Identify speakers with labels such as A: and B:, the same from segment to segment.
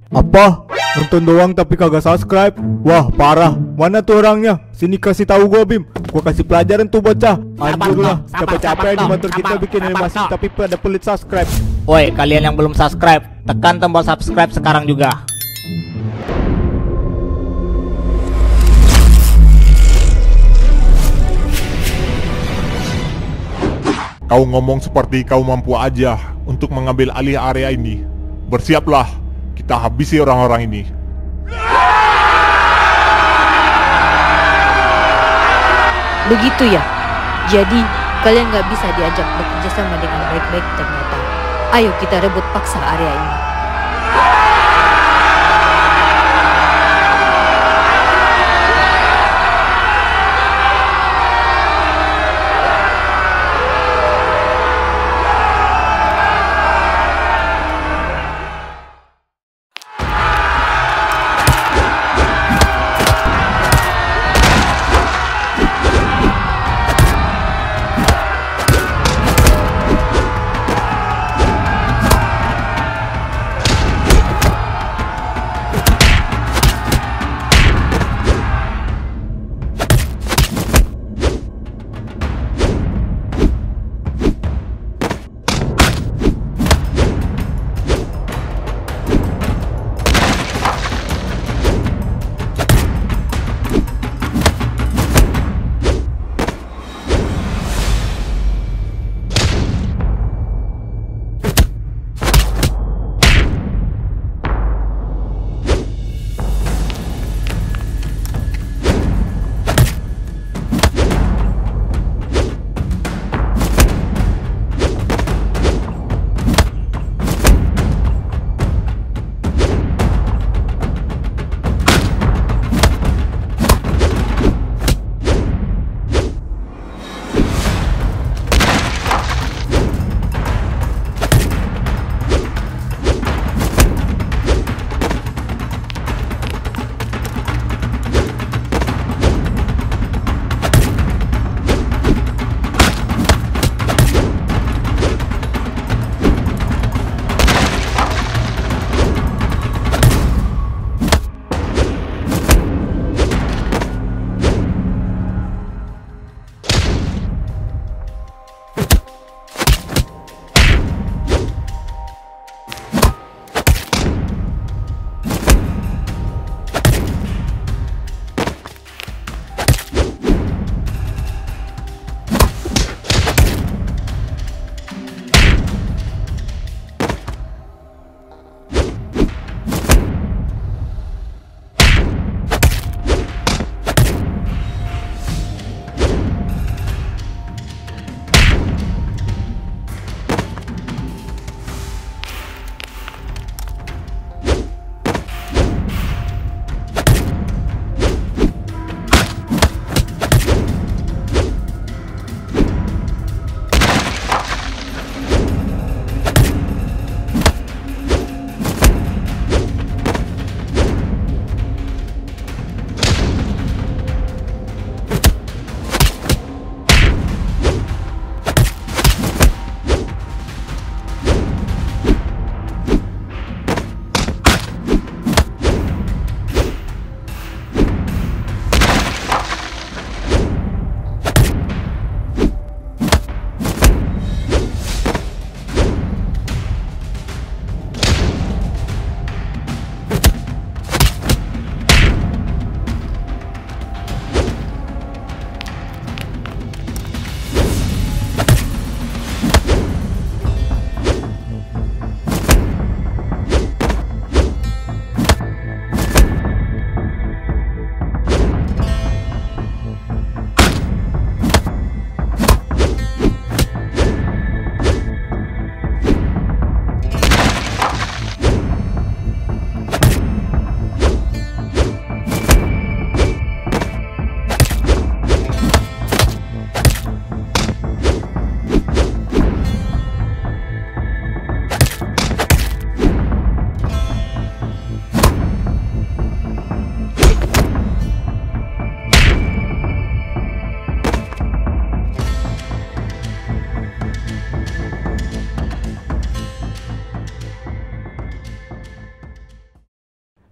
A: Apa? Nonton doang tapi kagak subscribe? Wah parah. Mana tuh orangnya? Sini kasih tahu gua Bim. Gua kasih pelajaran tuh bocah. Anjir lah. Capek-capek di motor kita bikin animasi tapi pada pelit subscribe.
B: Woi, kalian yang belum subscribe, tekan tombol subscribe sekarang juga.
C: Kau ngomong seperti kau mampu aja untuk mengambil alih area ini. Bersiaplah, kita habisi orang-orang ini.
D: Begitu ya? Jadi, kalian nggak bisa diajak bekerja sama dengan baik-baik ternyata. Ayo kita rebut paksa area ini.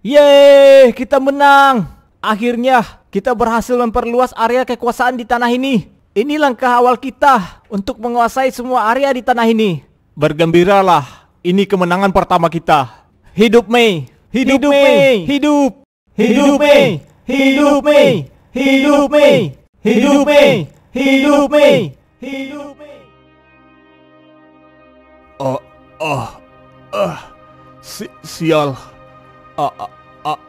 B: Yeay, kita menang. Akhirnya kita berhasil memperluas area kekuasaan di tanah ini. Ini langkah awal kita untuk menguasai semua area di tanah ini. Bergembiralah, ini kemenangan pertama kita. Hidup Mei! Hidup Mei! Hidup! Hidup Mei! Hidup Mei! Hidup Mei! Hidup Mei! Hidup Mei! Hidup Mei!
C: Sial.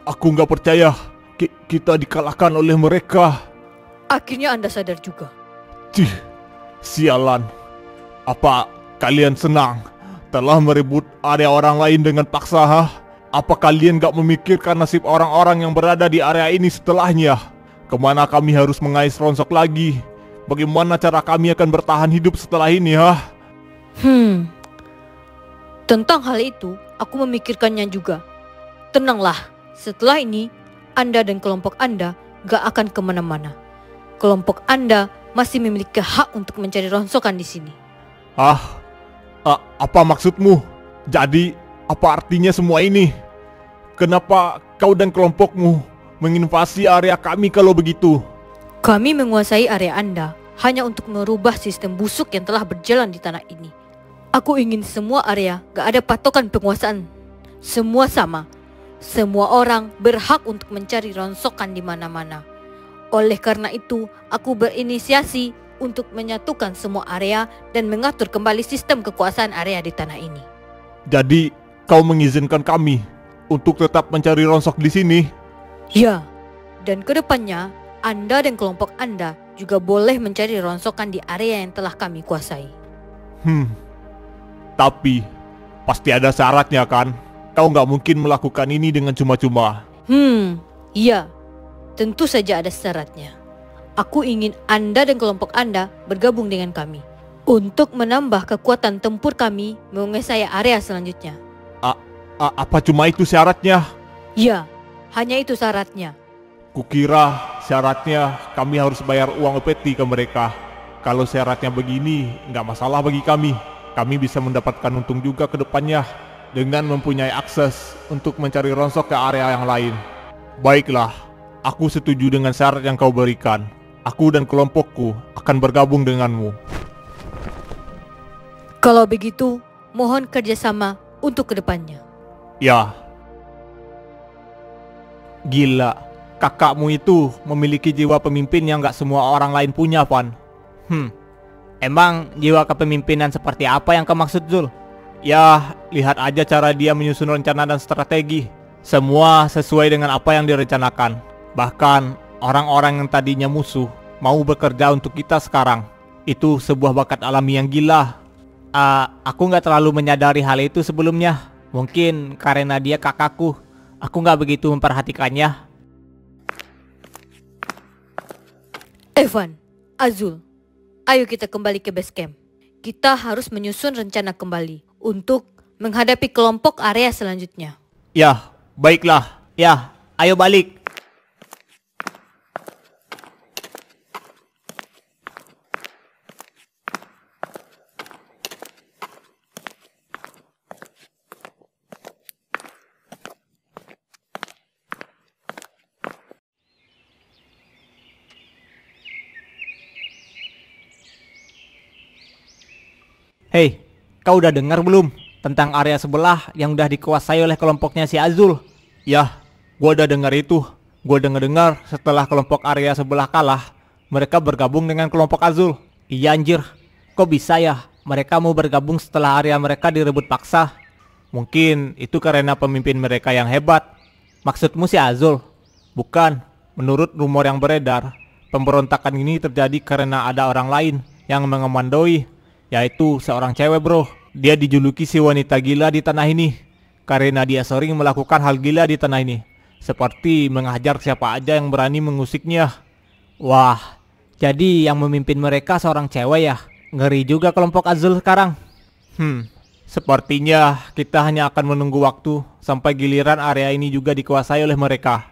C: Aku nggak percaya kita dikalahkan oleh mereka.
D: Akhirnya Anda sadar juga.
C: Cih, sialan. Apa kalian senang telah merebut area orang lain dengan paksa, ha? Apa kalian gak memikirkan nasib orang-orang yang berada di area ini setelahnya? Kemana kami harus mengais Ronsok lagi? Bagaimana cara kami akan bertahan hidup setelah ini, ha?
D: Tentang hal itu, aku memikirkannya juga. Tenanglah, setelah ini, Anda dan kelompok Anda gak akan kemana-mana. Kelompok Anda masih memiliki hak untuk mencari rongsokan di sini.
C: Apa maksudmu? Jadi, apa artinya semua ini? Kenapa kau dan kelompokmu menginvasi area kami kalau begitu?
D: Kami menguasai area Anda hanya untuk merubah sistem busuk yang telah berjalan di tanah ini. Aku ingin semua area gak ada patokan penguasaan. Semua sama. Semua orang berhak untuk mencari rongsokan di mana-mana. Oleh karena itu, aku berinisiasi untuk menyatukan semua area dan mengatur kembali sistem kekuasaan area di tanah ini.
C: Jadi, kau mengizinkan kami untuk tetap mencari Ronsok di sini?
D: Ya, dan kedepannya, Anda dan kelompok Anda juga boleh mencari rongsokan di area yang telah kami kuasai.
C: Tapi, pasti ada syaratnya kan? Kau nggak mungkin melakukan ini dengan cuma-cuma.
D: Iya. Tentu saja ada syaratnya. Aku ingin Anda dan kelompok Anda bergabung dengan kami untuk menambah kekuatan tempur kami menguasai area selanjutnya.
C: Apa cuma itu syaratnya?
D: Ya, hanya itu syaratnya.
C: Kukira syaratnya kami harus bayar uang upeti ke mereka. Kalau syaratnya begini, nggak masalah bagi kami. Kami bisa mendapatkan untung juga ke depannya dengan mempunyai akses untuk mencari Ronsok ke area yang lain. Baiklah. Aku setuju dengan syarat yang kau berikan. Aku dan kelompokku akan bergabung denganmu.
D: Kalau begitu, mohon kerjasama untuk kedepannya.
C: Ya.
B: Gila, kakakmu itu memiliki jiwa pemimpin yang gak semua orang lain punya, Van. Emang jiwa kepemimpinan seperti apa yang kau maksud, Zul?
C: Ya, lihat aja cara dia menyusun rencana dan strategi. Semua sesuai dengan apa yang direncanakan. Bahkan orang-orang yang tadinya musuh mau bekerja untuk kita sekarang. Itu sebuah bakat alami yang gila.
B: Aku gak terlalu menyadari hal itu sebelumnya. Mungkin karena dia kakakku, aku gak begitu memperhatikannya.
D: Evan, Azul, ayo kita kembali ke base camp. Kita harus menyusun rencana kembali untuk menghadapi kelompok area selanjutnya.
C: Ya, baiklah.
B: Ya, ayo balik. Hei, kau udah dengar belum tentang area sebelah yang udah dikuasai oleh kelompoknya si Azul?
C: Ya, gua udah dengar itu. Gua dengar setelah kelompok area sebelah kalah, mereka bergabung dengan kelompok Azul.
B: Iya anjir, kok bisa ya mereka mau bergabung setelah area mereka direbut paksa?
C: Mungkin itu karena pemimpin mereka yang hebat.
B: Maksudmu si Azul?
C: Bukan, menurut rumor yang beredar, pemberontakan ini terjadi karena ada orang lain yang mengemandoi, yaitu seorang cewek, bro. Dia dijuluki si wanita gila di tanah ini karena dia sering melakukan hal gila di tanah ini, seperti menghajar siapa aja yang berani mengusiknya.
B: Wah, jadi yang memimpin mereka seorang cewek ya? Ngeri juga kelompok Azul sekarang.
C: Sepertinya kita hanya akan menunggu waktu sampai giliran area ini juga dikuasai oleh mereka.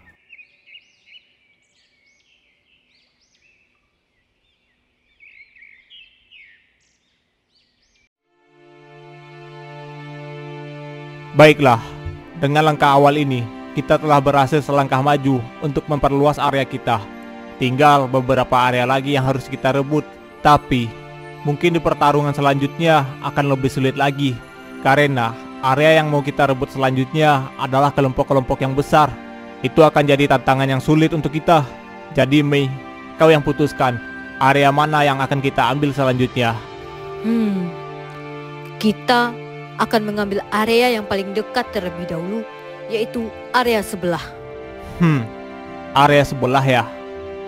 C: Baiklah, dengan langkah awal ini,
B: kita telah berhasil selangkah maju untuk memperluas area kita. Tinggal beberapa area lagi yang harus kita rebut. Tapi mungkin di pertarungan selanjutnya akan lebih sulit lagi, karena area yang mau kita rebut selanjutnya adalah kelompok-kelompok yang besar. Itu akan jadi tantangan yang sulit untuk kita. Jadi Mei, kau yang putuskan area mana yang akan kita ambil selanjutnya.
D: Kita akan mengambil area yang paling dekat terlebih dahulu, yaitu area sebelah.
B: Area sebelah ya.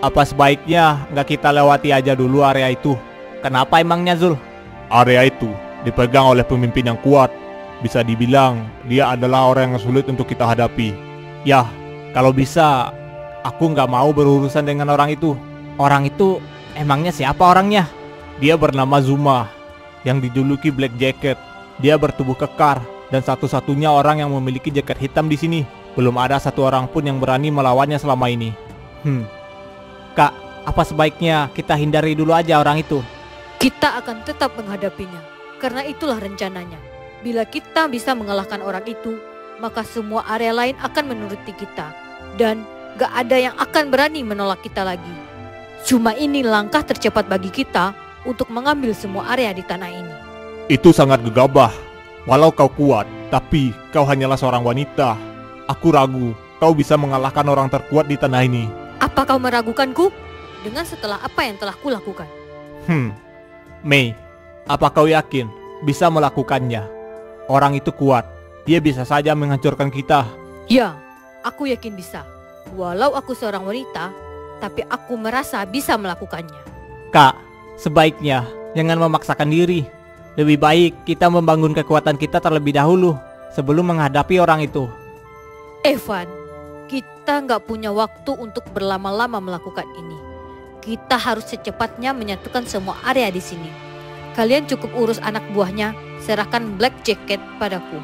B: Apa sebaiknya nggak kita lewati aja dulu area itu? Kenapa emangnya, Zul?
C: Area itu dipegang oleh pemimpin yang kuat. Bisa dibilang dia adalah orang yang sulit untuk kita hadapi.
B: Ya, kalau bisa aku nggak mau berurusan dengan orang itu. Orang itu emangnya siapa orangnya?
C: Dia bernama Zuma, yang dijuluki Black Jacket. Dia bertubuh kekar dan satu-satunya orang yang memiliki jaket hitam di sini. Belum ada satu orang pun yang berani melawannya selama ini.
B: Kak, apa sebaiknya kita hindari dulu aja orang itu?
D: Kita akan tetap menghadapinya, karena itulah rencananya. Bila kita bisa mengalahkan orang itu, maka semua area lain akan menuruti kita. Dan gak ada yang akan berani menolak kita lagi. Cuma ini langkah tercepat bagi kita untuk mengambil semua area di tanah ini.
C: Itu sangat gegabah. Walau kau kuat, tapi kau hanyalah seorang wanita. Aku ragu kau bisa mengalahkan orang terkuat di tanah ini.
D: Apa kau meragukanku? Dengan setelah apa yang telah kulakukan?
B: Mei, apa kau yakin bisa melakukannya? Orang itu kuat. Dia bisa saja menghancurkan kita.
D: Ya, aku yakin bisa. Walau aku seorang wanita, tapi aku merasa bisa melakukannya.
B: Kak, sebaiknya jangan memaksakan diri. Lebih baik kita membangun kekuatan kita terlebih dahulu sebelum menghadapi orang itu.
D: Evan, kita nggak punya waktu untuk berlama-lama melakukan ini. Kita harus secepatnya menyatukan semua area di sini. Kalian cukup urus anak buahnya, serahkan Black Jacket padaku.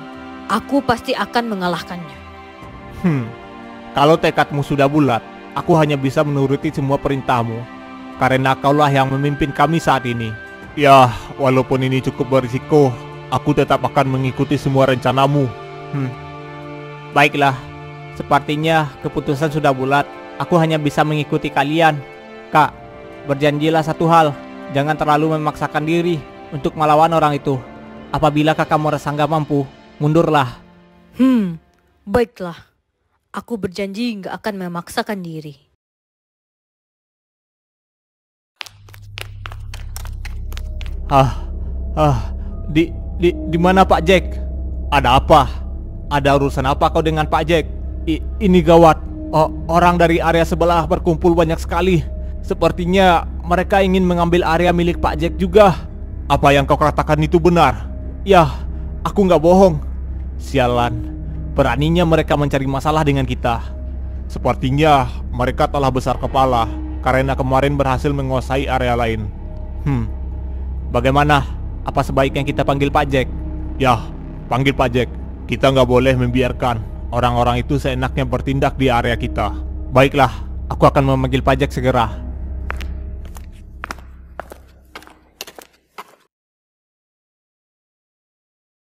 D: Aku pasti akan mengalahkannya.
B: Kalau tekadmu sudah bulat, aku hanya bisa menuruti semua perintahmu, karena kaulah yang memimpin kami saat ini.
C: Ya, walaupun ini cukup berisiko, aku tetap akan mengikuti semua rencanamu.
B: Baiklah, sepertinya keputusan sudah bulat. Aku hanya bisa mengikuti kalian. Kak, berjanjilah satu hal, jangan terlalu memaksakan diri untuk melawan orang itu. Apabila kakak merasa nggak mampu, mundurlah.
D: Baiklah. Aku berjanji nggak akan memaksakan diri.
B: Di mana Pak Jack? Ada apa? Ada urusan apa kau dengan Pak Jack? Ini gawat. Orang dari area sebelah berkumpul banyak sekali. Sepertinya mereka ingin mengambil area milik Pak Jack juga.
C: Apa yang kau katakan itu benar?
B: Ya, aku nggak bohong. Sialan, beraninya mereka mencari masalah dengan kita.
C: Sepertinya mereka telah besar kepala karena kemarin berhasil menguasai area lain.
B: Bagaimana? Apa sebaiknya kita panggil Pak Jack?
C: Ya, panggil Pak Jack. Kita nggak boleh membiarkan orang-orang itu seenaknya bertindak di area kita.
B: Baiklah, aku akan memanggil Pak Jack segera.